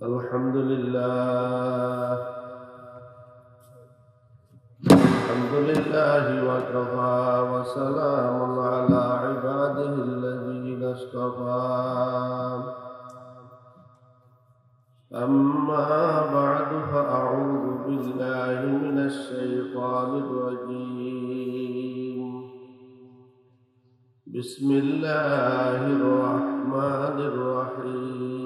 الحمد لله وكفى وسلام على عباده الذين اصطفى أما بعد فأعوذ بالله من الشيطان الرجيم بسم الله الرحمن الرحيم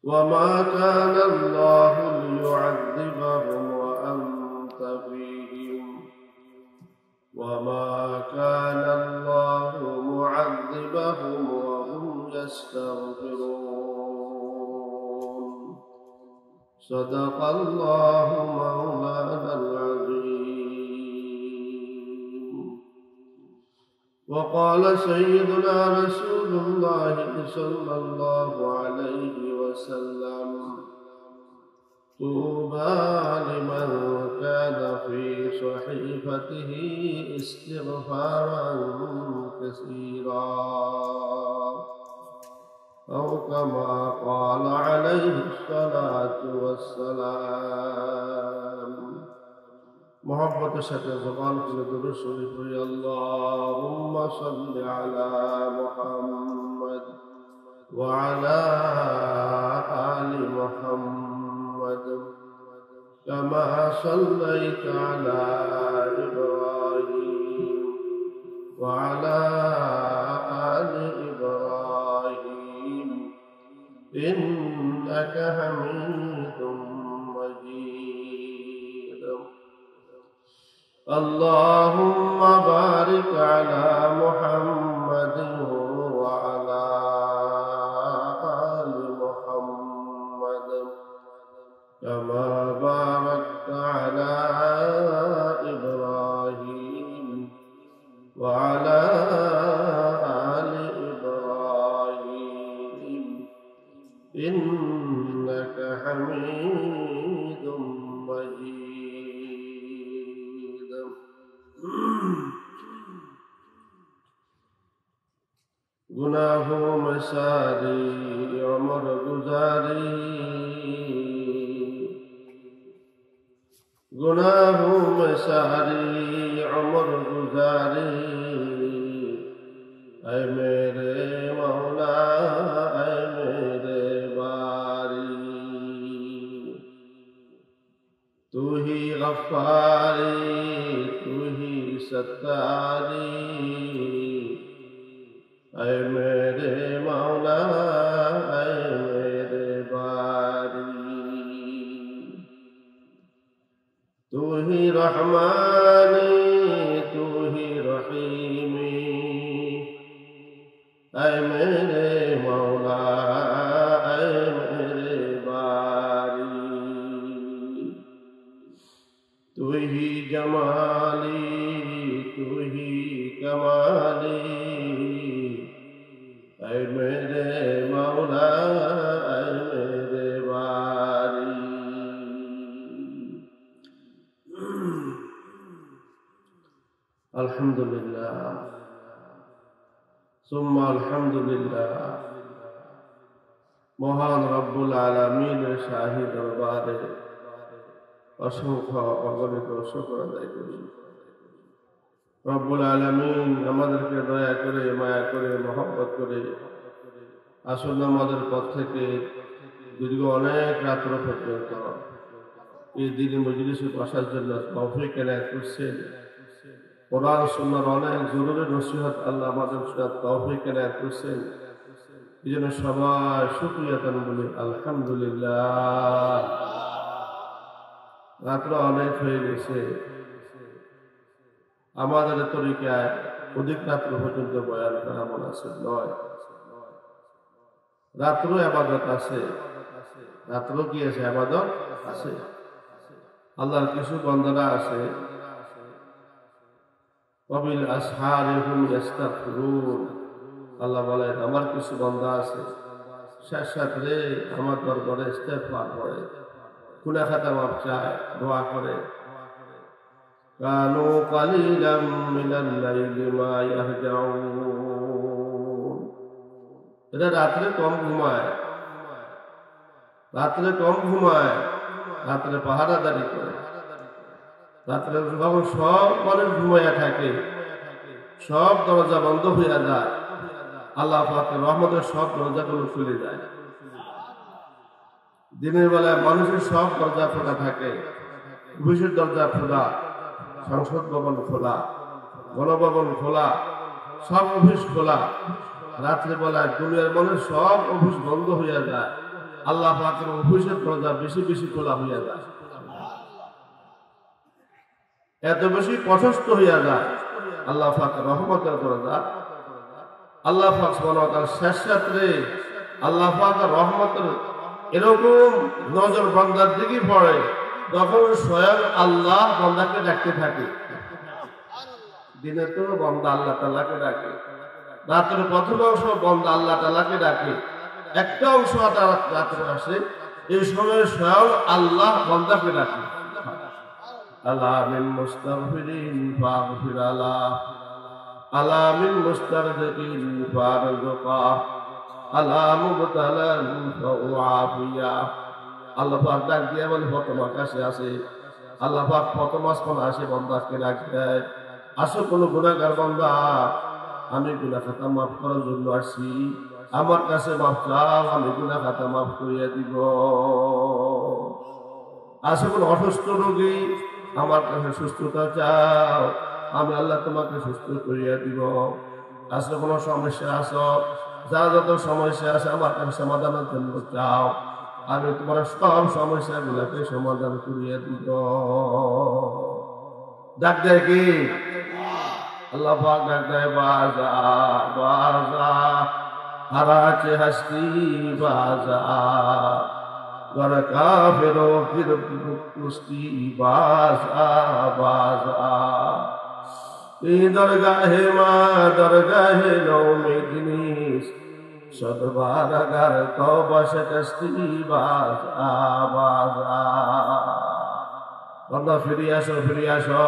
وما كان الله ليعذبهم وأنت فيهم وما كان الله معذبهم وهم يستغفرون صدق الله مولانا العظيم وقال سيدنا رسول الله صلى الله عليه وسلم طوبى لمن كان في صحيفته استغفارا كثيرا أو كما قال عليه الصلاة والسلام محبت شکر زبان کے درود شریف پڑھی اللهم صل على محمد وعلى آل محمد كما صليت على إبراهيم وعلى آل إبراهيم إنك حميد مجيد اللهم بارك على محمد وعلى آل محمد كما باركت على إبراهيم وعلى آل إبراهيم إنك حميد مجيد गुनाहों में सारी उम्र गुजारी गुनाहों में सारी उम्र गुजारी ऐ मेरे मौला ऐ मेरे बारी तू ही गफ्फारी तू ही सत्तारी ऐ मेरे मौला ऐ मेरे बारी तू ही रहमानी तू ही रहीमी ऐ मेरे मौला ऐ मेरे बारी तू ही जमाली तू ही कमाली ऐ मेरे मौला ऐ मेरे बारी अल्हम्दुलिल्लाह सुम्मा अल्हम्दुलिल्लाह মহান রব্বুল আলামিনের শাহী দরবারে অসংখ্য অগণিত শুকর আদায় করি। রব্বুল আলামিন আমাদেরকে দয়া করে মায়া করে মহব্বত করে আসল নামাজের পর থেকে দীর্ঘ অনেক রাত্র পর্যন্ত এই দিনের মজলিসে বসার জন্য তৌফিক এনায়েত করছেন। কোরআন সুন্নাহর অনেক জরুরি নসিহত আল্লাহ আমাদের তৌফিক এনায়েত করছেন। এই জন্য সবাই শুকরিয়া তান বলি আলহামদুলিল্লাহ। রাত্র অনেক হয়ে গেছে, আমাদের তরিকায় অধিক রাত্র পর্যন্ত বয়ান করা মুনাসিব নয়। রাত্র ইবাদত আছে, রাত্র কি আছে? ইবাদত আছে। আল্লাহর কিছু বান্দারা আছে ওয়াবিল আসহারি হুম ইস্তাগফিরুন, আল্লাহ বলেন আমার কিছু বান্দা আছে শেষ রাত্রে আমার দরবারে ইস্তেগফার করে, গুনাহ খাতা মাফ চায়, দোয়া করে। কানু কালিলাম মিনাল লাইলি মা ইয়াহজাউন, এরা রাত্রে কম ঘুমায়, রাত্রে কম ঘুমায়, রাত্রে পাহারাদারি করে। রাত্রে যখন সব মানুষ ঘুমাইয়া থাকে, সব দরজা বন্ধ হইয়া যায়, আল্লাহ পাকের রহমতের সব দরজাগুলো খুলে যায়। দিনের বেলায় মানুষের সব দরজা খোলা থাকে, অফিসের দরজা খোলা, সংসদ ভবন খোলা, গণভবন খোলা, সব অফিস খোলা। রাত্রে বেলায় দুনিয়ার মানুষ সব অফিস বন্ধ হইয়া যায়, আল্লাহ পাকের অফিসের দরজা বেশি বেশি খোলা হইয়া যায়, এত বেশি প্রশস্ত হইয়া যায় আল্লাহ পাকের রহমতের দরজা। আল্লাহ পাক সুবহানাহু ওয়া তাআলা শেষ রাত্রে আল্লাহ পাকের রহমতের এরকম নজর বান্দার দিকে পড়ে, তখন স্বয়ং আল্লাহ বান্দাকে ডাকতে থাকে। দিনে তো বান্দা আল্লাহ তাআলাকে ডাকে, রাতের প্রথম অংশ বান্দা আল্লাহ তাআলাকে ডাকে, একটা অংশ রাত্রে আসে, এই সময় স্বয়ং আল্লাহ বান্দাকে ডাকে। আলা মিন মুস্তাগফিরিন ফাগফির আলা, আলা মিন মুস্তারজিকিন ফারজুকা, আলা মুবতালান ফাউআফিয়া। আল্লাহ পাক ডাক দিয়ে বলে প্রথম আকাশে আসে, আল্লাহ পাক প্রথম আসমান আসে, বান্দাকে ডাক দেয়, আসো কোনো গুনাহগার বান্দা, আমি গুনাহ খাতা মাফ করার জন্য আসছি, আমার কাছে মাফ চাও, আমি গুনাহ খাতা মাফ করিয়া দিব। আসো কোনো অসুস্থ রোগী, আমার কাছে সুস্থতা চাও, আমি আল্লাহ তোমাকে সুস্থ করিয়া দিব। আসো কোনো সমস্যা আসো, যা যত সমস্যা আছে আমার কাছে সমাধানের জন্য চাও, আমি তোমার সব সমস্যা গুলাকে সমাধান করিয়া দিব। ডাক দেয় কি আল্লাহ পাক? ডাক দেয় বাজা বাজা, হারাচ্ছে হাসতি বাজা, ঘর কাফেরো ফির কুস্তি বাজা বাজা। এই দরগাহে মা দরগাহে নৌমে জিনিস, সদবারাগার তওবা শাস্তি বাজা বাজা। বান্দা ফিরে আসো, ফিরে আসো,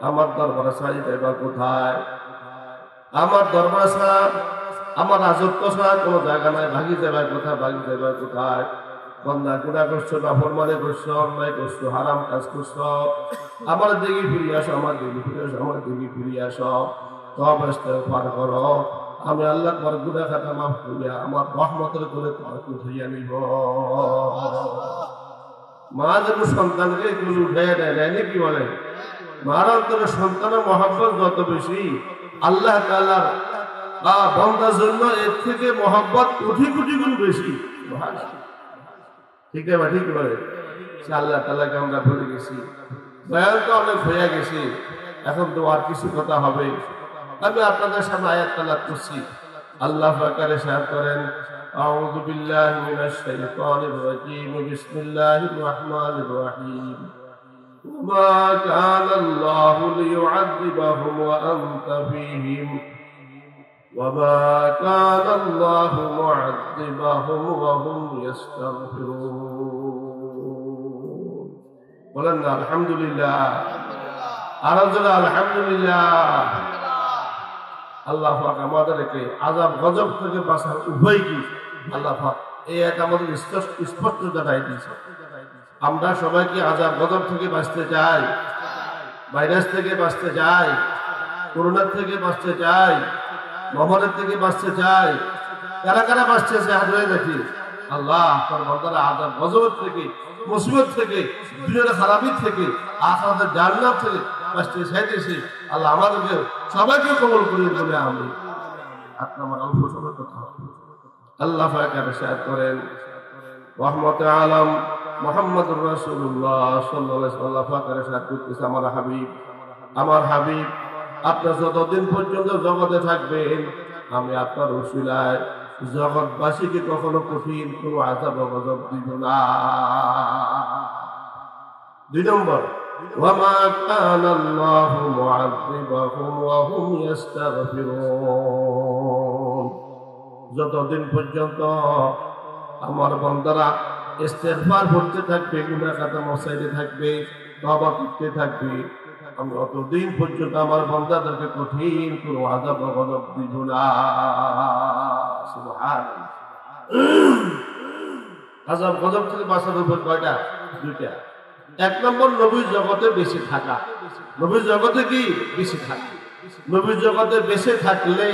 আমার দরবার ছাড়ি যাইবা কোথায়? আমার দরবার ছাড়া, আমার রাজত্ব ছাড়া কোনো জায়গা নাই, ভাগি যাবা কোথায়? ভাগি যাবা কোথায়? বান্দা গুনাহ করছো, নাফরমানি করছো, অন্যায় করছো, হারাম কাজ করছো, আমার দিকে ফিরে আসো, আমার দিকে ফিরে আসো, আমার দিকে ফিরে আসো, তওবা ইস্তেগফার করো, আমি আল্লাহ তোমার গুনাহ খাতা মাফ করিয়া আমার রহমতের করে তোমাকে উঠাইয়া নিব। মা যেন সন্তানকে একটু উঠাইয়া দেয়, দেয় নাকি বলে? মার অন্তরে সন্তানের মহব্বত যত বেশি, আল্লাহ তাআলার বান্দার জন্য এর থেকে মহব্বত কোটি কোটি গুণ বেশি। ঠিক আছে, ঠিক বলে? সে আল্লাহ তাআলাকে আমরা ভুলে গেছি, বয়ান তো অনেক হয়ে গেছি, এখন তো আর কিছু কথা হবে। আমি আপনাদের সামনে আয়াত তেলাওয়াত করছি, আল্লাহ পাক ইরশাদ করেন, আউযু বিল্লাহি মিনাশ শাইতানির রাজীম, বিসমিল্লাহির রাহমানির রাহিম। وما كان الله ليعذبهم وأنت فيهم وما كان الله معذبهم وهم يستغفرون। বলেন না আলহামদুলিল্লাহ, আর জোরে আলহামদুলিল্লাহ। আল্লাহ পাক আমাদেরকে আযাব গজব থেকে বাঁচার উপায় কি আল্লাহ পাক এই এক আমাদের স্পষ্ট জানাই দিয়েছে। আমরা সবাইকে আযাব গজব থেকে বাঁচতে চাই, ভাইরাস থেকে বাঁচতে চাই, করোনার থেকে বাঁচতে চাই, মহামারীর থেকে বাঁচতে চাই। কারা কারা বাঁচতে চাই হাত হয়ে দেখি। আল্লাহ তার বান্দারা আযাব গজব থেকে, মুসিবত থেকে, দুনিয়ার খারাপি থেকে, আখিরাতের জান্নাত থেকে বাঁচতে চাইতেছি। আল্লাহ আমাদেরকে সবাইকে কবুল করিয়ে বলে আমি আপনার আমার অল্প সময় কথা। আল্লাহ পাক ইরশাদ করেন, রহমতে আলম মুহাম্মদুর রাসূলুল্লাহ সাল্লাল্লাহু আলাইহি ওয়াসাল্লাম ইরশাদ করতেছে, আমার হাবিব আপনি যতদিন পর্যন্ত জগতে থাকবেন, আমি আপনার ওসিলায় জগৎবাসীকে কখনো কঠিন কোনো আযাব গজব দিব না। 2 নম্বর, ওয়ামা কানাল্লাহু মুআযিবাহুম ওয়া হুম ইস্তাগফিরুন। যতদিন পর্যন্ত আমার বান্দারা ইস্তেগফার করতে থাকবে, গুনাহ খাতা মুছাইতে থাকবে, তওবা করতে থাকবে, আমি অতদিন পর্যন্ত আমার বান্দাদেরকে কঠিন কোনো আযাব গজব দিব না। সুবহানাল্লাহ। আযাব গজব থেকে বাঁচার উপায় কয়টা? দুইটা। এক নম্বর, নবীর জগতে বেঁচে থাকা। নবীর জগতে কি? বেঁচে থাকা। নবীর জগতে বেঁচে থাকলে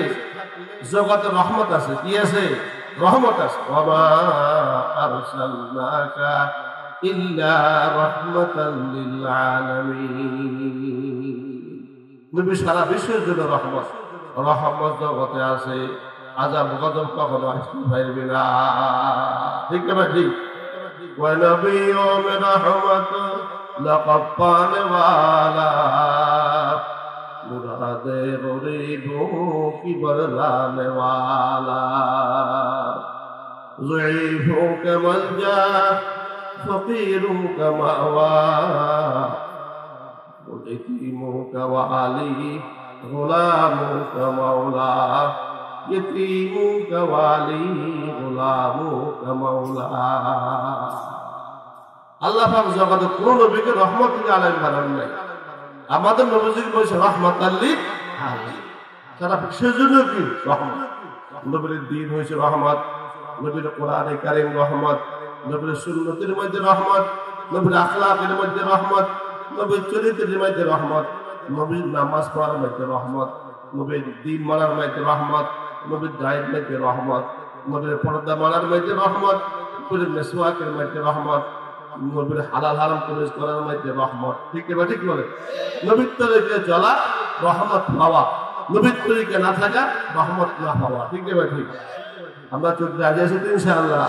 জগতে রহমত আছে। কি আছে? রহমত আছে। ওয়া আরসালনাকা ইল্লা রাহমাতাল লিল আলামিন। নবী সারা বিশ্বের জন্য রহমত। রহমত জগতে আছে, আযাব গজব কখনো আসতে পারবে না। ঠিক না ঠিক? ওয়া নবিয়্যু মিন রাহমাত লাকাদ পানে ওয়ালা মুরাদে গরিবো কি বরলানে ওয়ালা যঈফু কা মালজা ফকিরু কা মাওয়া यतीमो का वाली गुलामो का मौला यतीमो का वाली गुलामो का मौला। আল্লাহ পাক জগতে কোন নবীকে রহমতুল আলামিন বানান নাই। আমাদের নবীজিকে বলেছে রহমাতাল লিল আলামিন। সারা বিশ্বের জন্য কি রহমত। নবীর দ্বীন হয়েছে রহমত, নবীর কোরআনে কারীম রহমত, নবীর সুন্নতের মধ্যে রহমত, নবীর আখলাকের মধ্যে রহমত, নবীর চরিত্রের মধ্যে রহমত, নবীর নামাজ পড়ার মধ্যে রহমত, নবীর দ্বীন মানার মধ্যে রহমত, নবীর দায়ের মধ্যে রহমত, নবীর পর্দা মানার মধ্যে রহমত, নবীর মিসওয়াকের মধ্যে রহমত, নবীর হালাল হারাম পরিশ করার মধ্যে রহমত। ঠিক না ঠিক বলে? নবীর তরিকে চলা রহমত পাওয়া, নবীর তরিকে না থাকা রহমত না পাওয়া। ঠিক না ঠিক? আমরা চলতে আজ আছি ইনশাআল্লাহ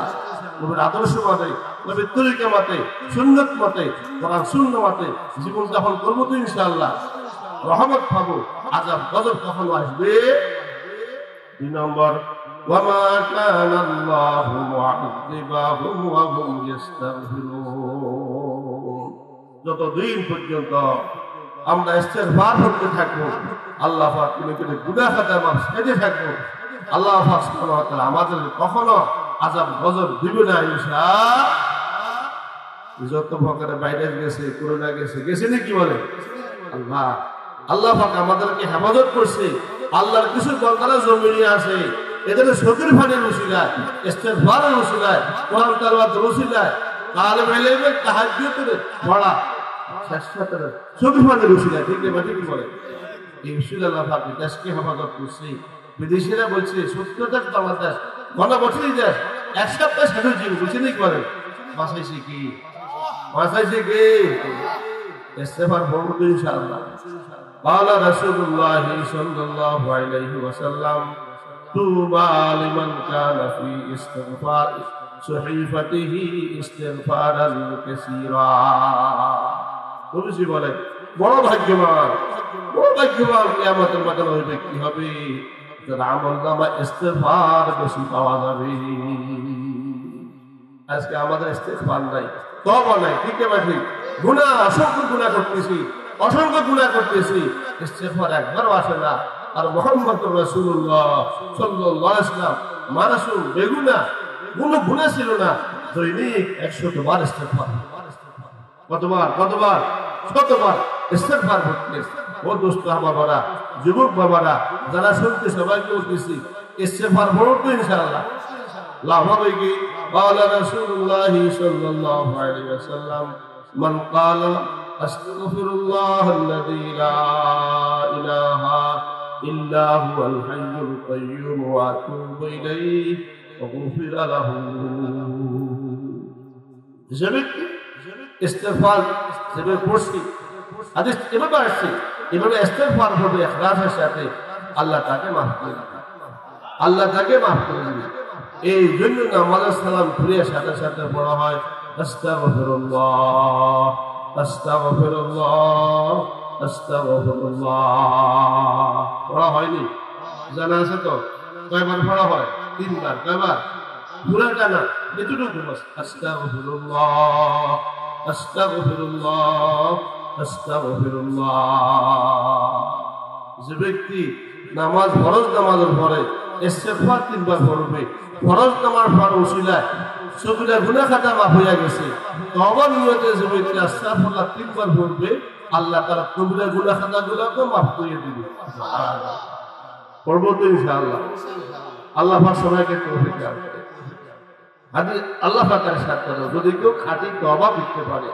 নবীর আদর্শ মতে, নবীর তরিকা মতে, সুন্নত মতে, কোরআন সুন্নাহ মতে জীবন যাপন করবো তো ইনশাআল্লাহ রহমত পাবো। আযাব গজব কখনো আসবে। 2 নম্বর, ওয়া মা কানা আল্লাহু মুআযিবাহুম ওয়া হুম ইস্তাগফিরুন। যতদিন পর্যন্ত আমরা ইস্তিগফার করতে থাকবো, আল্লাহ পাক তিনি গুনাহ খাতা মাফ করে থাকবো, আল্লাহ পাক সুবহানাহু ওয়া তাআলা আমাদের কখনো আযাব গজব দিবে না ইনশাআল্লাহ। যত প্রকারের ভাইরাস গেছে, করোনা গেছে, গেছে নাকি বলে আল্লাহ। আল্লাহ পাক আমাদেরকে হেফাজত করছে। আল্লাহর কিছু বান্দারা জমিনে আছে, এদের শোকের ফানের উসিলায়, ইস্তিগফারের উসিলায়, কোরআন তেলাওয়াতের উসিলায়, আলেম ইলমের তাহাজ্জুদের পড়া, শাশ্বতের শোকের ফানের উসিলায়। ঠিক না ঠিক বলে? এই উসিলা আল্লাহ পাক দেশকে হেফাজত করছে। বিদেশিরা বলছে 70 দেশ বাংলাদেশ গণবসতি দেশ, এক সপ্তাহ সাধু জীব বুঝে নাকি বলে বাঁচাইছে কি? বাঁচাইছে কি? ইস্তেগফার পড়ব ইনশাআল্লাহ। قال رسول الله صلى الله عليه وسلم طوبى لمن كان في استغفار صحيفته استغفارا كثيرا। নবীজি বলেন বড় ভাগ্যবান, বড় ভাগ্যবান কিয়ামতের ময়দানে ওই ব্যক্তি হবে যার আমলনামায় ইস্তিগফার বেশি পাওয়া যাবে। আজকে আমাদের ইস্তিগফার নাই, তওবা নাই। ঠিক না ঠিক? গুনাহ, অসংখ্য গুনাহ করতেছি, অসংখ্য গুনাহ করতেছি, ইস্তিগফার একবারও আসে না। আর মুহাম্মদুর রাসূলুল্লাহ সাল্লাল্লাহু আলাইহি ওয়াসাল্লাম মাসুম বেগুনাহ, কোনো গুনাহ ছিল না। দৈনিক 100 বার ইস্তিগফার। কতবার? কতবার? শতবার ইস্তিগফার করতেন। ও দোস্ত বাবারা, যুবক বাবারা, যারা শুনতে সবাইকে বলতেছি ইস্তিগফার পড়ো তো ইনশাআল্লাহ লাভ হবে কি? قال رسول الله صلى الله عليه وسلم من قال استغفر الله الذي لا اله الا هو الحي القيوم واتوب اليه وغفر له। জমিক ইস্তিগফার যেভাবে পড়ছি, হাদিস এভাবে আসছে, এভাবে ইস্তিগফার করবে ইখলাসের সাথে, আল্লাহ তাকে মাফ করে দিবেন, আল্লাহ তাকে মাফ করে দিবেন। এই জন্য নামাজের সালাম ফিরে সাথে সাথে পড়া হয় আস্তাগফিরুল্লাহ আস্তাগফিরুল্লাহ আস্তাগফিরুল্লাহ। পড়া হয়নি? জানা আছে তো? কয়বার পড়া হয়? 3 বার। কয়বার? পুরাটা না, এতটুকু বাস। আস্তাগফিরুল্লাহ আস্তাগফিরুল্লাহ আস্তাগফিরুল্লাহ। যে ব্যক্তি নামাজ ফরজ নামাজের পরে ইস্তিগফার 3 বার পড়বে, ফরজ নামাজ পড়ার উসিলায় সবিরা গুনাহ খাতা মাফ হয়ে গেছে। তওবার নিয়তে যে ব্যক্তি আস্তাগফিরুল্লাহ 3 বার পড়বে, আল্লাহ তাআলা কবিরা গুনাহ খাতাগুলোকে মাফ করে দিবে। সুবহানাল্লাহ। পড়ব তো ইনশাআল্লাহ। আল্লাহ পাক সবাইকে তৌফিক দান করে। আদি আল্লাহ পাকের সাথে যদি কেউ খাঁটি তওবা করতে পারে,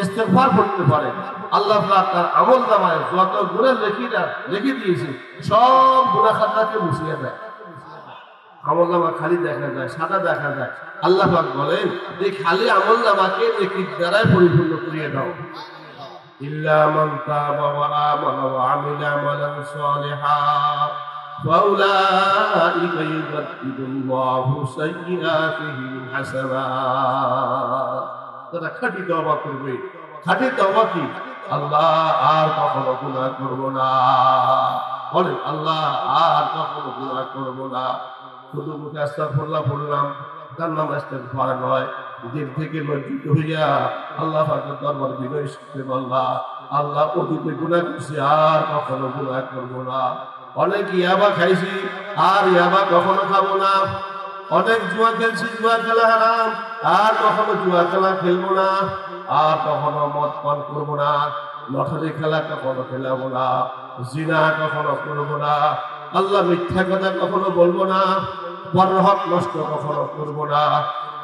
ইস্তেগফার করতে পারে, আল্লাহ পাক তার আমলনামায় যত গুনাহ লিখে দিয়েছে সব গুনাহ খাতাকে মুছিয়ে দেয়। আমলনামা খালি দেখা যায়, সাদা দেখা যায়। আল্লাহ পাক বলেন এই খালি আমলনামাকে নেকির দ্বারাই পরিপূর্ণ করিয়ে দাও। ইল্লা মান তাবা ওয়া আমানা ওয়া আমিলা আমালান সালিহা ফাউলাইকা ইউবাদদিলুল্লাহু সাইয়্যাতিহিম হাসানাত। তারা খাঁটি তওবা করবে। খাঁটি তওবা কি? আল্লাহ আর কখনো গুনাহ করব না। বলে আল্লাহ আর কখনো গুনাহ করব না। শুধু মুখে আস্তাগফিরুল্লাহ বললাম, তার নাম ইস্তেগফার নয়। দিল থেকে লজ্জিত হইয়া আল্লাহ পাকের দরবারে বিনয় শিখতে বললাম, আল্লাহ অতীতে গুনাহ করছি, আর কখনো গুনাহ করব না। অনেক ইয়াবা খাইছি, আর ইয়াবা কখনো খাবো না। অনেক জুয়া খেলছি, জুয়া খেলা হারাম, আর কখনো জুয়া খেলা খেলবো না। আর কখনো মদ পান করবো না। লটারি খেলা কখনো খেলাবো না। জিনা কখনো করবো না। আল্লাহ মিথ্যা কথা কখনো বলবো না। পরের হক নষ্ট কখনো করবো না।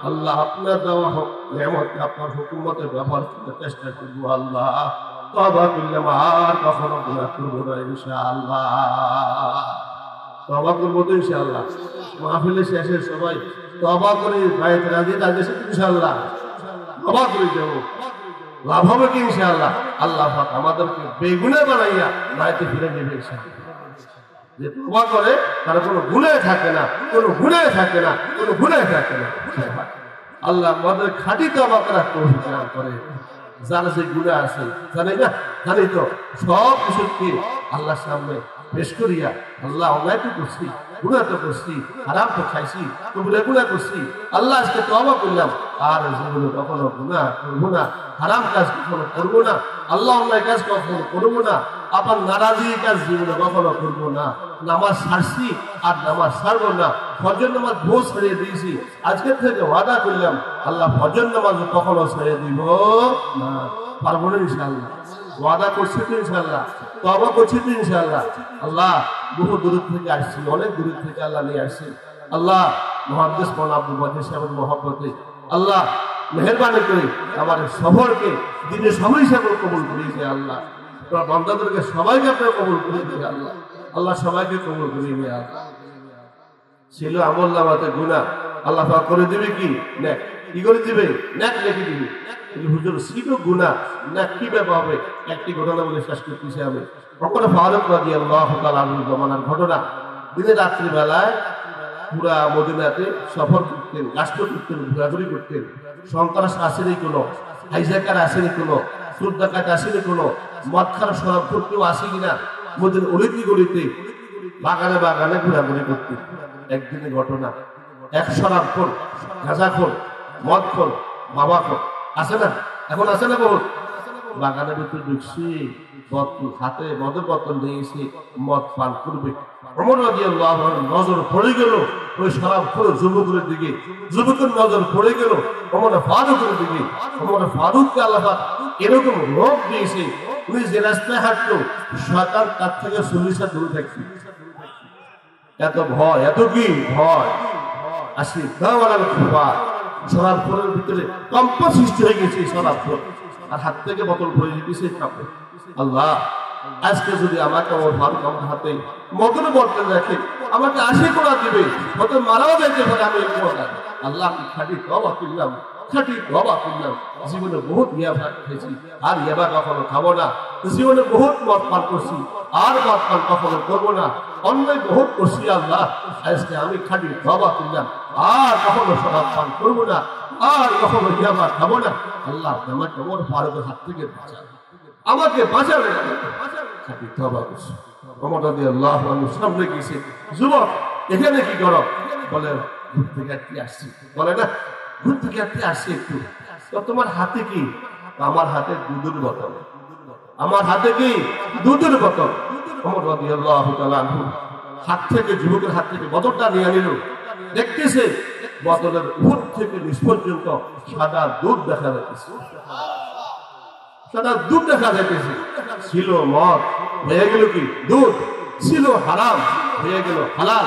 আল্লাহ আপনার দেওয়া হোক নেয়ামত আপনার হুকুমতে ব্যবহার করতে চেষ্টা করবো। আল্লাহ তওবা করলাম, আর কখনো গুনাহ করবো না ইনশাআল্লাহ। তওবা করবো তো ইনশাআল্লাহ। মাহফিলে শেষে সবাই তওবা করে বাইরে রাজি ইনশাআল্লাহ তওবা করে দেব। লাভ হবে কি ইনশাআল্লাহ? আল্লাহ পাক আমাদেরকে বেগুনাহ বানাইয়া বাইরে ফিরে নেবে ইনশাআল্লাহ। যে তওবা করে তার কোনো গুনাহ থাকে না, কোনো গুনাহ থাকে না, কোনো গুনাহ থাকে না। আল্লাহ আমাদের খাঁটি তওবা করার তৌফিক দান করে। যার যে গুনাহ আছে জানি না, জানি তো, সব কিছুকে আল্লাহর সামনে পেশ করিয়া আল্লাহ অন্যায় তো করছি, গুনাহ তো করছি, হারাম তো খাইছি, কবিরা গুনাহ করছি, আল্লাহ আজকে তওবা করলাম, আর জীবনে কখনো গুনাহ করবো না, হারাম কাজ কখনো করবো না, আল্লাহ অন্যায় কাজ কখনো করবো না, আপনার নারাজি কাজ জীবনে কখনো করবো না। নামাজ ছাড়ছি আর নামাজ ছাড়বো না। ফজর নামাজ বহু ছেড়ে দিয়েছি, আজকের থেকে ওয়াদা করলাম আল্লাহ ফজর নামাজ কখনো ছেড়ে দিব না। পারবো না ইনশাআল্লাহ। ওয়াদা করছি তো ইনশাআল্লাহ, তওবা করছি তো ইনশাআল্লাহ। আল্লাহ বহু দূর থেকে আসছি, অনেক দূর থেকে আল্লাহ নিয়ে আসছি। আল্লাহ মুহাদ্দিস মাওলানা আব্দুল ওয়াদুদ সাহেবের মহব্বতে আল্লাহ মেহেরবানি করে আমার সফরকে দিনের সফর হিসাবে কবুল করিয়েছে। আল্লাহ বান্দাদেরকে সবাইকে আপনার কবুল করে দিবে। আল্লাহ আল্লাহ সবাইকে কবুল করে দিবে। আল্লাহ ছিল আমলনামাতে গুনাহ, আল্লাহ পাক করে দিবে কি নেক, কি করে দিবে? নেক লিখে দিবে। হুজুর ছিল গুনাহ, নেক কিভাবে হবে? একটি ঘটনা বলে শেষ করতেছি আমি। ওমর ফারুক রাদিয়াল্লাহু তাআলা আনহু জমানার ঘটনা। দিনে রাত্রি বেলায় পুরা মদিনাতে সফর করতেন, রাষ্ট্র করতেন, ঘোরাঘুরি করতেন। সন্ত্রাস আসেনি কোনো, হাইজাকার আসেনি কোনো, সুদ ডাকাত আসেনি কোনো, মদ খাওয়া শরাব কেউ আসে কিনা, মদিনার অলিতে গলিতে বাগানে বাগানে ঘোরাঘুরি করতেন। একদিনের ঘটনা, এক শরাবখোর, গাঁজাখোর, মদখোর, বাবাখোর আছে না, এখন আছে না বহুত, বাগানের ভিতরে ঢুকছি, হাতে মদের বোতল নিয়েছি, মদ পান করবে। ওমর রাদিয়াল্লাহু আনহু নজর পড়ে গেল ওই শরাবখোর যুবকের দিকে, যুবকের নজর পড়ে গেল ওমর ফারুকের দিকে। ওমর ফারুককে আল্লাহ এরকম রোগ দিয়েছে, উনি যে রাস্তায় হাঁটলো শয়তান তার থেকে 40 হাত দূরে থাকছে। এত ভয়, এত কি ভয় আসি দাওয়ালার খোপা। শরাবখোরের ভিতরে কম্প সৃষ্টি হয়ে গেছে। শরাবখোর আর হাত থেকে বোতল ভরে দিতেছে কাপড়। আল্লাহ আজকে যদি আমাকে ওর ফারুক আমার হাতে মদন বর্তন রাখে, আমাকে আশি কোড়া দিবে, হয়তো মারাও যাইতে পারে। আমি আল্লাহ খাঁটি তওবা করলাম, খাঁটি তওবা করলাম। জীবনে বহুত ইয়াবা খেয়েছি, আর ইয়াবা কখনো খাবো না। জীবনে বহুত মদ পান করছি, আর মদ পান কখনো করবো না। অন্যায় বহুত করছি। আল্লাহ আজকে আমি খাঁটি তওবা করলাম, আর কখনো শরাব পান করবো না, আর কখনো ইয়াবা খাবো না। আল্লাহ আমাকে ওর ফারুকের হাত থেকে বাঁচান, আমাকে বাঁচাবে। খাঁটি তওবা করছি। ওমর রাদিয়াল্লাহু আনহু সামনে গেছে, যুবক এখানে কি করো? বলে ঘুর থেকে কি আসছি। বলে না ঘুর থেকে আসছি একটু। তো তোমার হাতে কি? আমার হাতে দুধের বোতল। আমার হাতে কি? দুধের বোতল। ওমর রাদিয়াল্লাহু তাআলা আনহু হাত থেকে, যুবকের হাত থেকে বোতলটা নিয়ে নিল। দেখতেছে বোতলের উপর থেকে নিচ পর্যন্ত সাদা দুধ দেখা যাচ্ছে। সাদা দুধ দেখা যাইতেছে। ছিল মদ, হয়ে গেল কি দুধ, ছিল হারাম, হয়ে গেল হালাল।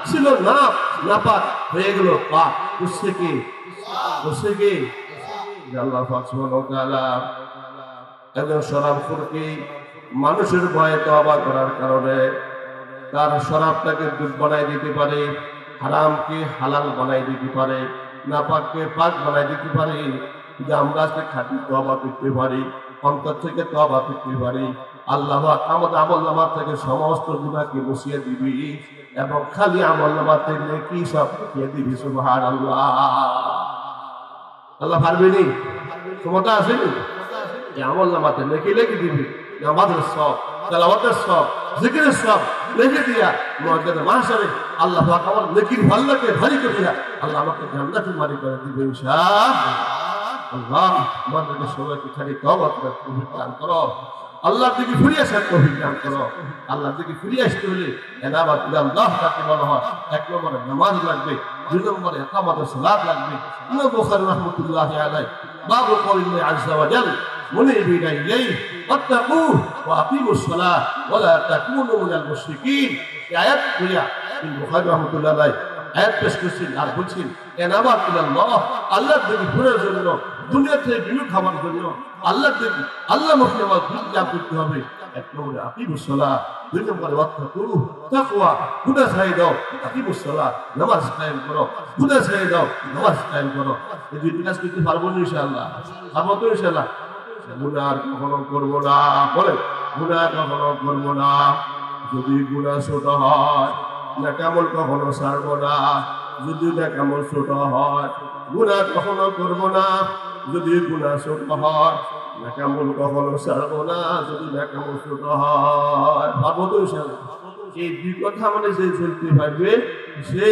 ছিল না নাপাক হয়ে গেল পাক। বুঝছে কি আল্লাহ পাক সুবহানাহু ওয়া তাআলা একজন শরাবখোরকে মানুষের ভয়ে তওবা করার কারণে তার শরাবটাকে দুধ বানাই দিতে পারে, হারামকে হালাল বানাই দিতে পারে, নাপাককে পাক বানাই দিতে পারে। যদি আমরা আজকে খাঁটি তওবা করতে পারি, অন্তর থেকে তওবা করতে পারি, আল্লাহ পাক আমাদের আমলনামা থেকে সমস্ত গুনাহকে মুছিয়ে দিবি এবং খালি আমলনামা থেকে নেকি সব মুছিয়ে দিবি। সুবহানাল্লাহ। আল্লাহ পারবেনি? ক্ষমতা আসেনি? যে আমলনামাতে নেকি লিখে দিবি, নামাজের সব, তেলাওয়াতের সব, জিকিরের সব লিখে দিয়া মুআজ্জাজ মাহশারে আল্লাহ পাক আমার নেকির পাল্লাকে ভারী করে দিয়া আল্লাহ আমাকে জান্নাতের মালিক করে দিবে ইনশাআল্লাহ। আল্লাহ আমাদেরকে সবাইকে খালি তওবা করার তৌফিক দান করো। আল্লাহর দিকে ফিরে আসার তৌফিক দান করো। আল্লাহর দিকে ফিরে আসতে হলে এনাবাত ইলাল্লাহ কাকে বলা হয়? এক নম্বরে নামাজ লাগবে, দুই নম্বরে ইকামাতুস সালাত লাগবে। ইমাম বুখারী রাহমাতুল্লাহি আলাইহি বাবু কওলিল্লাহি আযজা ওয়া জাল মুনিবিনা ইলাইহি ওয়াত্তাকুহু ওয়া আকিমুস সালাহ ওয়া লা তাকুনু মিনাল মুশরিকিন। এই আয়াত পড়িয়া ইমাম বুখারী রাহমাতুল্লাহি আলাইহি আয়াত পেশ করছেন আর বলছেন এনাবাত ইলাল্লাহ আল্লাহর দিকে ফিরার জন্য, দুনিয়া থেকে বিমুখ হওয়ার জন্য আল্লাহর দিকে আল্লাহ মুখে আমার বিদ্যা করতে হবে। এক নম্বরে আকিমুস সালাহ, দুই নম্বরে ওয়াত্তাকুহু তাকওয়া, গুনাহ ছেড়ে দাও, আকিমুস সালাহ নামাজ কায়েম করো, গুনাহ ছেড়ে দাও, নামাজ কায়েম করো। এই দুইটা কাজ করতে পারবো না ইনশাআল্লাহ? পারবো তো ইনশাআল্লাহ? গুনাহ কখনো করবো না, বলে গুনাহ কখনো করবো না। যদি গুনাহ ছোট হয় নেকামল কখনো ছাড়বো না। যদি নেকামল ছোট হয় গুনাহ কখনো করবো না। যদি গুনাহ ছোট হয় নেকামল কখনো ছাড়বো না। যদি নেকামল ছোট হয় পারবো তো ইনশাআল্লাহ? এই দুই কথা মানে যে চলতে পারবে সে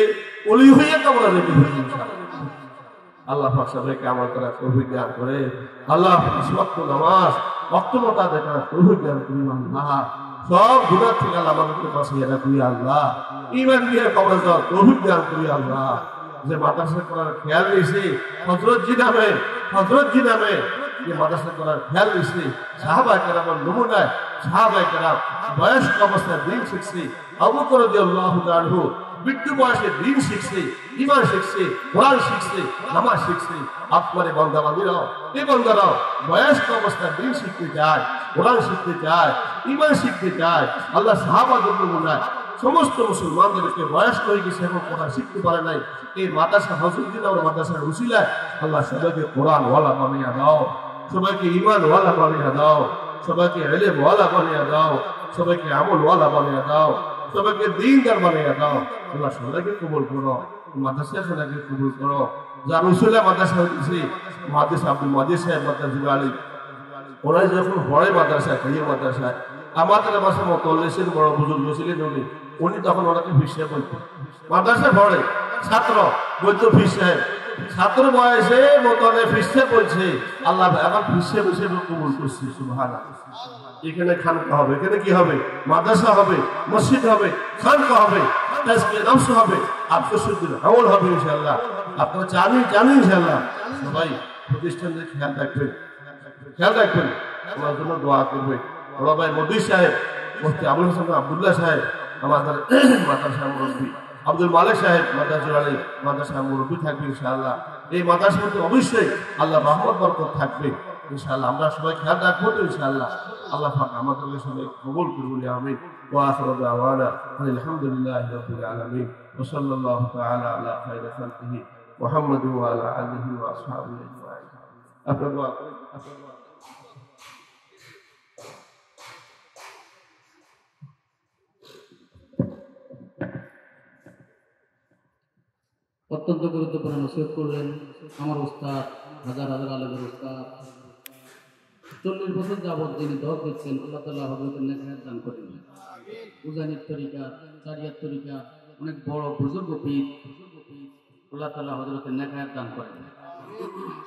ওলি হইয়া কামনা যেতে হবে ইনশাআল্লাহ। আল্লাহ পাক সবাইকে আমল করার তৌফিক দান করে। আল্লাহ ওয়াক্ত নামাজ ওয়াক্ত মতো আদায় করার তৌফিক দান করুন। আল্লাহ সব গুনাহ থেকে আল্লাহ আমাদেরকে বাঁচিয়ে রাখুন। আল্লাহ ঈমান দিয়ে কবর দাও তৌফিক দান করুন। আল্লাহ যে মাদ্রাসা করার খেয়াল নিয়েছে হযরত জি নামে যে মাদ্রাসা করার খেয়াল নিয়েছে, সাহাবায়ে কেরামের নমুনায় সাহাবায়ে কেরাম বয়স্ক অবস্থায় দ্বীন শিখছে। আবু বকর রাদিয়াল্লাহু তাআলা আনহু বৃদ্ধ বয়সে দ্বীন শিখছে, ঈমান শিখছে, কোরআন শিখছে, নামাজ শিখছে। আপনার বান্দাবান্দিরাও এই বান্দারাও বয়স্ক অবস্থায় দ্বীন শিখতে চায়, কোরআন শিখতে চায়, ঈমান শিখতে চায়। আল্লাহ সাহাবাদের নমুনায় সমস্ত মুসলমানদেরকে বয়স্ক হয়ে গেছে এখন কোরআন শিখতে পারে নাই। এই মাদ্রাসা হযরতদিন আমরা মাদ্রাসার উসিলায় আল্লাহ সবাইকে কোরআন ওয়ালা বানিয়ে দাও, সবাইকে ঈমান ওয়ালা বানিয়ে দাও, সবাইকে ইলম ওয়ালা বানিয়ে দাও, সবাইকে আমল ওয়ালা বানিয়ে দাও, সবাইকে দ্বীনদার বানিয়ে দাও। আল্লাহ সবাইকে কবুল করো, মাদ্রাসা সবাইকে কবুল করো। যার উসিলা মাদ্রাসা হয়েছে মুহাদ্দিস আব্দুল মাজিদ সাহেব মাদ্রাসা আলী, ওরা যখন পড়ে মাদ্রাসায় খাইয়ে মাদ্রাসায় আমাদের বাসার মতল্লিশের বড় বুজুর্গ ছিলেন উনি তখন ওনাকে ফির সাহেব বলতেন। মাদ্রাসায় পড়ে ছাত্র বলতো ফির সাহেব, ছাত্র বয়সে মতলে ফির সাহেব বলছে আল্লাহ এখন ফির সাহেব হিসেবে কবুল করছে। সুবহানাল্লাহ। এখানে খানকা হবে, এখানে কি হবে? মাদ্রাসা হবে, মসজিদ হবে, খানকা হবে, তাজকিয়া নফস হবে, আত্মশুদ্ধির আমল হবে ইনশাআল্লাহ। আপনারা জানেন ইনশাআল্লাহ। সবাই প্রতিষ্ঠানদের খেয়াল রাখবেন, আমার জন্য দোয়া করবে। বড় ভাই মোদি সাহেব, মুফতি আবুল হাসান আব্দুল্লাহ সাহেব আমাদের মাদ্রাসা মুরব্বী, আব্দুল মালিক সাহেব মাদ্রাসা মুরব্বী থাকবে ইনশাআল্লাহ। এই মাদ্রাসার মধ্যে অবশ্যই আল্লাহ রহমত বরকত থাকবে ইনশাআল্লাহ। আমরা সবাই খেয়াল রাখবো তো ইনশাআল্লাহ। আল্লাহ পাক আমাদেরকে সবাই কবুল করুন। আমিন। ওয়া আখিরু দাওয়ানা আলহামদুলিল্লাহি রাব্বিল আলামিন ওয়া সাল্লাল্লাহু তাআলা আলা খায়রি খালকিহি মুহাম্মাদ ওয়া আলা আলিহি ওয়া আসহাবিহি আজমাইন। আপনারা দোয়া করেন। অত্যন্ত গুরুত্বপূর্ণ নসিহত করলেন আমার উস্তাদ, হাজার হাজার আলেমের উস্তাদ। 40 বছর যাবৎ যিনি দর দিচ্ছেন, আল্লাহ তাআলা হযরতের নেক দান করেন। উজানির তরিকা, চারিয়ার তরিকা, অনেক বড় বুজুর্গ পীর, আল্লাহ তাআলা হযরতের নেক দান করেন।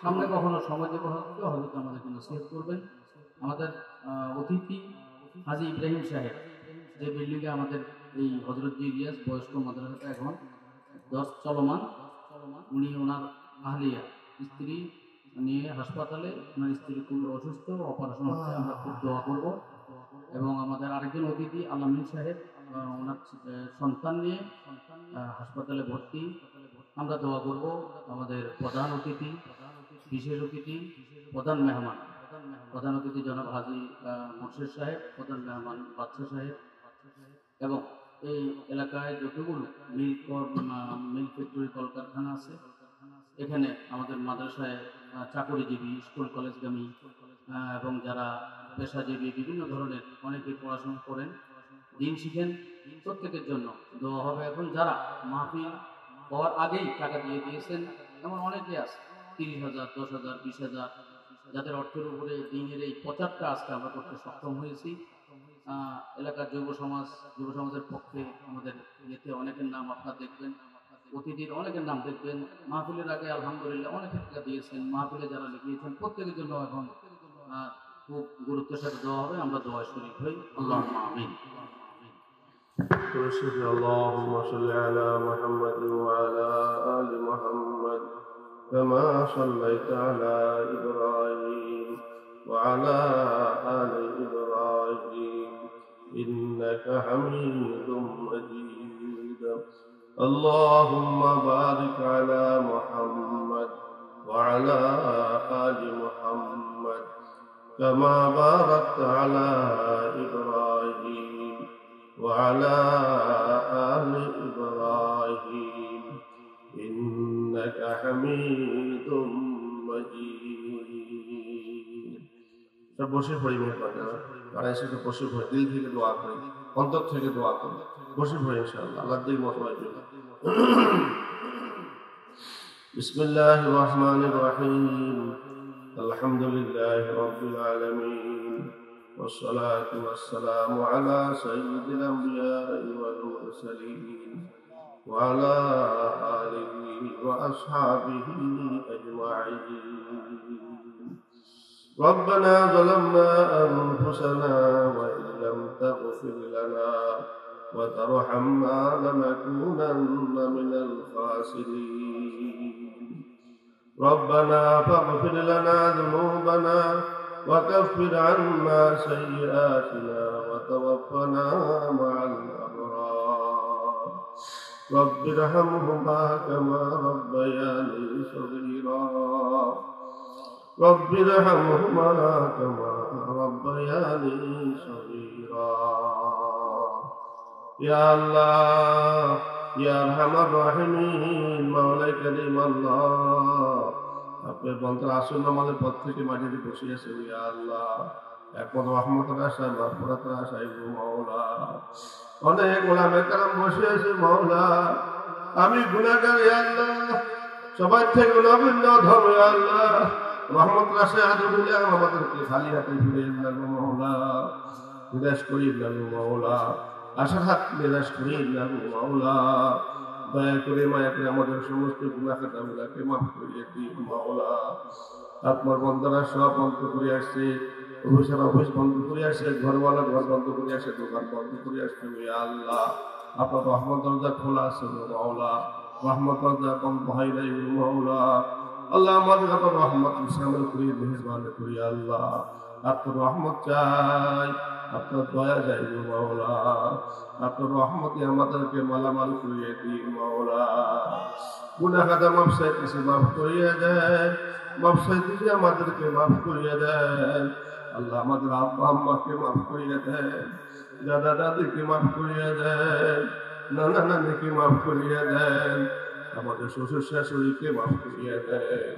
সামনে কখনো সময় দেব হয়তো হযরত আমাদেরকে নসিহত করবেন। আমাদের অতিথি হাজী ইব্রাহিম সাহেব, যে বিল্ডিংয়ে আমাদের এই হযরত জি ইলিয়াস বয়স্ক মাদ্রাসাটা এখন 10 চলমান, উনি ওনার আহলিয়া স্ত্রী নিয়ে হাসপাতালে, ওনার স্ত্রী খুব অসুস্থ, অপারেশন হচ্ছে, আমরা খুব দোয়া করব। এবং আমাদের আরেকজন অতিথি আলামিন সাহেব, ওনার সন্তান নিয়ে হাসপাতালে ভর্তি। আমরা দোয়া করব আমাদের প্রধান অতিথি, বিশেষ অতিথি, প্রধান অতিথি জনাব হাজী মোর্শেদ সাহেব, প্রধান মেহমান বাদশা সাহেব, এবং এই এলাকায় যতগুলো মিল ফ্যাক্টরি কলকারখানা আছে, এখানে আমাদের মাদ্রাসায় চাকরিজীবী, স্কুল কলেজগামী এবং যারা পেশাজীবী বিভিন্ন ধরনের অনেকে পড়াশোনা করেন, দিন শিখেন, প্রত্যেকের জন্য দোয়া হবে। এখন যারা মাহফিল হওয়ার আগেই টাকা দিয়ে দিয়েছেন এমন অনেকে আছে, 30,000, 10,000, 20,000, যাদের অর্থের উপরে দিনের এই প্রচারটা আজকে আমরা করতে সক্ষম হয়েছি। এলাকার যুব সমাজের পক্ষে আমাদের ইয়েতে অনেকের নাম আপনারা দেখবেন, অতিথির অনেকের নাম দেখবেন। মাহফিলের আগে আলহামদুলিল্লাহ অনেকে টাকা দিয়েছেন, মাহফিলে যারা লিখিয়েছেন প্রত্যেকের জন্য এখন খুব গুরুত্বের সাথে দেওয়া হবে। আমরা দোয়া শরীক হই। আল্লাহুম্মা আমিন। اللهم صل على محمد وعلى آل محمد كما صليت على إبراهيم وعلى آل إبراهيم إنك حميد مجيد. اللهم بارك على محمد وعلى آل محمد كما باركت على إبراهيم وعلى آل إبراهيم إنك حميد مجيد. সব বসে পড়ি আর এসে তো বসে পড়ি, দিল থেকে দোয়া করি, অন্তর থেকে দোয়া করি, বসে পড়ি ইনশাআল্লাহ। আল্লাহ দিক মতো বিসমিল্লাহির রহমানির রহিম। আলহামদুলিল্লাহি রাব্বিল আলামিন والصلاة والسلام على سيد الأنبياء والمرسلين وعلى آله وأصحابه أجمعين. ربنا ظلمنا أنفسنا وإن لم تغفر لنا وترحمنا لنكونن من الخاسرين. ربنا فاغفر لنا ذنوبنا وكفر عنا سيئاتنا وتوفنا مع الأبرار. رب ارحمهما كما ربياني صغيرا. رب ارحمهما كما ربياني صغيرا. يا الله يا أرحم الراحمين مولا كريم الله, আপনার বন্ধুর আসুন আমাদের পথ থেকে মাটিতে বসে আছে। ইয়া আল্লাহ একমত রহমতের আশায় মাগফিরাতের আশায় গো মাওলা, অনেক ওলামা কেরাম বসে আছে মাওলা, আমি গুনাহগার ইয়া আল্লাহ, সবার থেকে নবীন্য ধর্ম ইয়া আল্লাহ, রহমতের আশায় আদর দিলে আমাদেরকে খালি হাতে ফিরে না গো মাওলা, নিরাশ করি না গো মাওলা, আশার হাত নিরাশ করি না গো মাওলা। দয়া করে মায়া করে আমাদের সমস্ত গুনাহ খাতাগুলোকে মাফ করিয়ে দিন মাওলা। আপনার বান্দারা সব বন্ধ করে আসছে, অফিস বন্ধ করে আসছে, ঘরওয়ালা ঘর বন্ধ করে আসছে, দোকান বন্ধ করে আসছে। ইয়া আল্লাহ আপনার রহমত দরজা খোলা আছে মাওলা, রহমত দরজা বন্ধ হয় নাই মাওলা। আল্লাহ আমাদের আপনার রহমত শামিল করে মেহেরবানি করি আল্লাহ, আপনার রহমত চাই, আপনার দয়া যাই মাওলা, আপনার রহমতে আমাদেরকে মালামাল করিয়ে দিন মাওলা। গুনাহ খাতা মাফ চাইতেছি মাফ করিয়ে দেন, মাফ চাইতেছি আমাদেরকে মাফ করিয়ে দেন আল্লাহ। আমাদের আব্বা আম্মাকে মাফ করিয়ে দেন, দাদা দাদিকে মাফ করিয়ে দেন, নানা নানিকে মাফ করিয়ে দেন, আমাদের শ্বশুর শাশুড়িকে মাফ করিয়ে দেন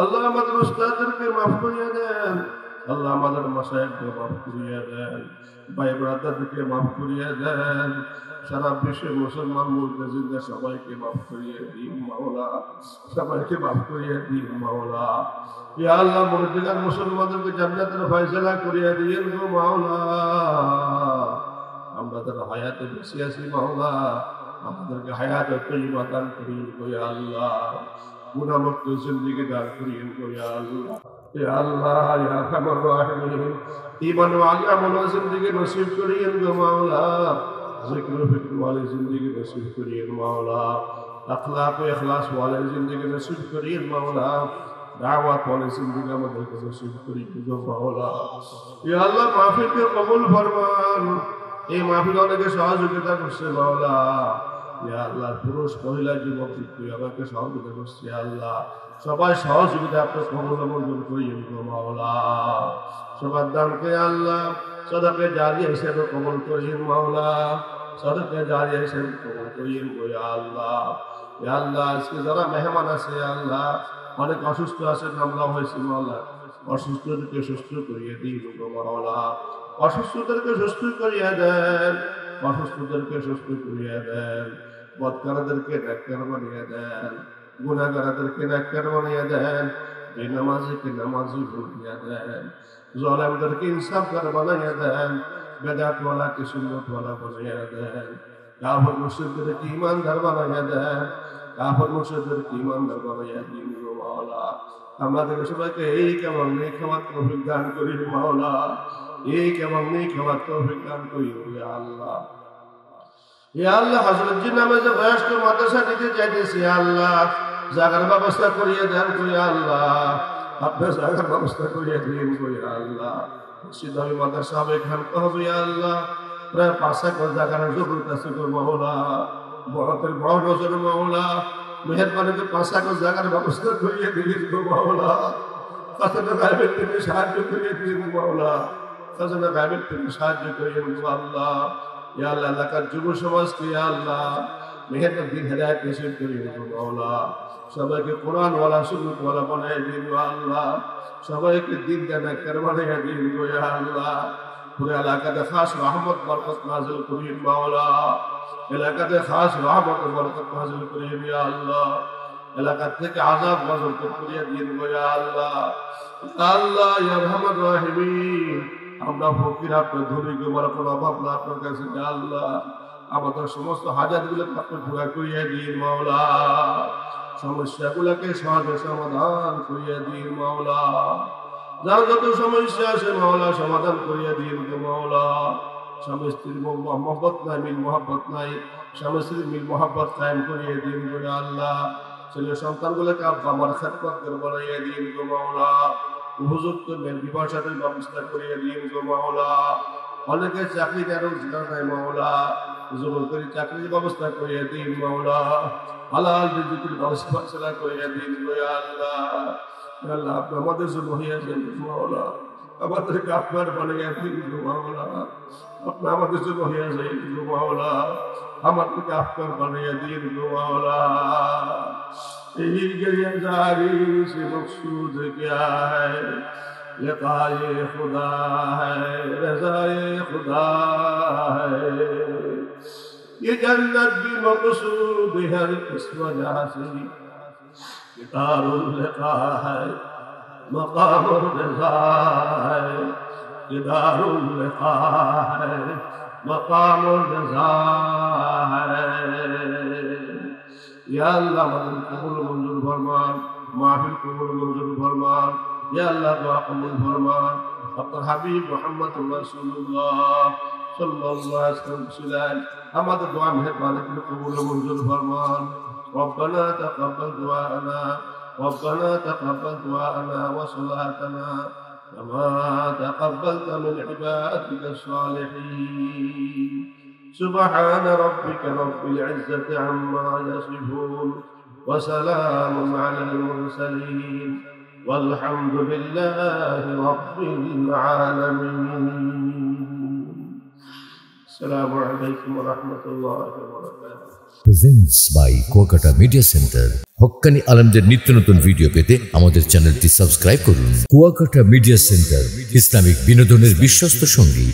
আল্লাহ। আমাদের উস্তাদদেরকে মাফ করিয়ে দেন আল্লাহ, আমাদের মাশায়েখকে মাফ করিয়ে দেন, ভাই ব্রাদারদেরকে মাফ করিয়ে দেন, সারা বিশ্বের মুসলমান মুরতাজিদদের সবাইকে মাফ করিয়ে দিন মাওলা, সবাইকে মাফ করিয়ে দিন মাওলা। ইয়া আল্লাহ মুরতাজিদ মুসলমানদেরকে জান্নাতের ফয়সালা করিয়ে দিন গো মাওলা। আমরা যারা হায়াতে বেঁচে আছি মাওলা, আমাদেরকে হায়াত তৈয়বা দান করিয়ে গো ইয়া আল্লাহ, গুনাহমুক্ত জিন্দেগি দান করিয়ে গো ইয়া আল্লাহ। या अल्लाह या अरहमर राहिमीन, ईमान वाली अमल जिंदगी नसीब करिए मौला, जिक्र फिक्र वाली जिंदगी नसीब करिए मौला, अखलाक इखलास वाली जिंदगी नसीब करिए मौला, दावत वाली जिंदगी আমাদেরকে नसीब करिए मौला। या अल्लाह माफी के कबूल फरमान, এই মাহফিল অনেকে সহযোগিতা করছে মাওলা। ইয়া আল্লাহ, পুরুষ মহিলা যুবক তুই আমাকে সহযোগিতা করছে আল্লাহ। সবাই সহযোগিতা আপনার কবুল মঞ্জুর করিয়ে দিও মাওলা। সবার দানকে আল্লাহ সদাকে জারিয়া হিসেবে কবুল করিয়ে মাওলা। সদাকে জারিয়া হিসেবে কবুল করিয়ে ইয়া আল্লাহ। ইয়া আল্লাহ, আজকে যারা মেহমান আছে আল্লাহ, অনেক অসুস্থ আছে, মামলা হয়েছে মাওলা, অসুস্থদেরকে সুস্থ করিয়ে দিন মাওলা। অসুস্থদেরকে সুস্থ করিয়ে দেন, অসুস্থদেরকে সুস্থ করিয়ে দেন। বদকারদেরকে ডাক্তার বানিয়ে দেন, গুনাহগারদেরকে ডাক্তার বানিয়ে দেন, বেনামাজিকে নামাজি বানিয়ে দেন, জালেমদেরকে ইনসাফগার বানিয়ে দেন, বেদাতওয়ালাকে সুন্নতওয়ালা বানিয়ে দেন, কাফের মুশরিকদেরকে ঈমানদার বানিয়ে দেন, কাফের মুশরিকদেরকে ঈমানদার বানিয়ে দিন মাওলা। আমাদের সবাইকে এই কেমন নেই খাওয়ার তৌফিক দান করিন মাওলা। এই কেমন নেই খাওয়ার তৌফিক দান করিন ইয়া আল্লাহ। ইয়া আল্লাহ, হযরত জি নামে যে বয়স্ক মাদ্রাসা দিতে চাইতেছি আল্লাহ, জায়গার ব্যবস্থা করিয়ে দেন ইয়া আল্লাহ। আপনার জায়গার ব্যবস্থা করিয়ে দিন ইয়া আল্লাহ। মসজিদ হবে, মাদ্রাসা হবে, খানকা হবে ইয়া আল্লাহ। প্রায় 5 একর জায়গার জরুরত আছে মাওলা। বড়দের বড় নজর মাওলা, মেহেরবানি করে 5 একর জায়গার ব্যবস্থা করিয়ে দিন মাওলা। খাজনা গায়বের থেকে সাহায্য করিয়ে দিন মাওলা। খাজনা গায়বের থেকে সাহায্য করিয়ে দিন আল্লাহ। ইয়া আল্লাহ, এলাকার যুব সমাজকে ইয়া আল্লাহ মেহেরবানি দিন হেদায়েত নসিব করিয়ে দিন মাওলা। সবাইকে কোরআন ওয়ালা সুন্নাত ওয়ালা বানায়ে দিন আল্লাহ। সবাইকে দিন দানাকার বানায়ে দিন ইয়া আল্লাহ। পুরো এলাকাতে খাস রহমত বরকত নাযিল করিন মাওলা। এলাকাতে খাস রহমত বরকত নাযিল করিন ইয়া আল্লাহ। এলাকা থেকে আযাব গজব করিয়ে দিন ইয়া আল্লাহ। আল্লাহ ইয়া রহমান রাহিমিন, আমরা ফকির, আপনার ধনী গোবর কোনো অভাব না আপনার কাছে ইয়া আল্লাহ। আমাদের সমস্ত হাজাতগুলো আপনি পুরা করিয়ে দিন মাওলা। সমস্যাগুলোকে সহজে সমাধান করিয়ে দিন মাওলা। যার যত সমস্যা আছে মাওলা সমাধান করিয়ে দিন মাওলা। স্বামী স্ত্রীর মহব্বত নাই, মিল মহব্বত নাই, স্বামী স্ত্রীর মিল মহব্বত কায়েম করিয়ে দিন ইয়া আল্লাহ। ছেলে সন্তানগুলোকে আব্বা আমার খেদমত করে বানাইয়ে দিন মাওলা। উপযুক্ত মেয়ের বিবাহ সাথের ব্যবস্থা করিয়ে দিন মাওলা। অনেকে চাকরি কেন রোজগার নাই মাওলা, জোর করে চাকরির ব্যবস্থা করিয়ে দিন মাওলা। হালাল রিজিকের ব্যবস্থা করিয়ে দিন ইয়া আল্লাহ। আল্লাহ, আপনি আমাদের জন্য হইয়াছেন মাওলা, আমাদেরকে আপনার বানিয়ে দিন মাওলা। আপনি আমাদের জন্য হইয়াছেন মাওলা, আমাদেরকে আপনার বানিয়ে দিন মাওলা। यही जारी से मकसूद क्या है, लिकाए खुदा है, रज़ाए खुदा है। ये जन्नत भी मकसूद है इस वजह से, दारुल लिका है, मकामुर रज़ा है। ये दारुल लिका है, मकामुर रज़ा है। या अल्लाह, আমাদের কবুল মঞ্জুর ফরমান, মাহফিল কবুল মঞ্জুর ফরমান। ইয়া আল্লাহ, দোয়া কবুল ফরমান। আপনার হাবিব মুহাম্মদ রাসূলুল্লাহ সাল্লাল্লাহু আলাইহি ওয়াসাল্লাম ছিলেন, আমাদের দোয়া মেহেরবানি করে কবুল মঞ্জুর ফরমান। ربنا تقبل دعاءنا، ربنا تقبل دعاءنا وصلاتنا كما تقبلت من عبادك الصالحين. سبحان ربك رب العزة عما يصفون، وسلام على المرسلين، والحمد لله رب العالمين. السلام عليكم ورحمة الله وبركاته. Presents by Kuakata Media Center. হক্কানি আলেমদের নিত্য নতুন ভিডিও পেতে আমাদের চ্যানেলটি সাবস্ক্রাইব করুন। কুয়াকাটা মিডিয়া সেন্টার, ইসলামিক বিনোদনের বিশ্বস্ত সঙ্গী।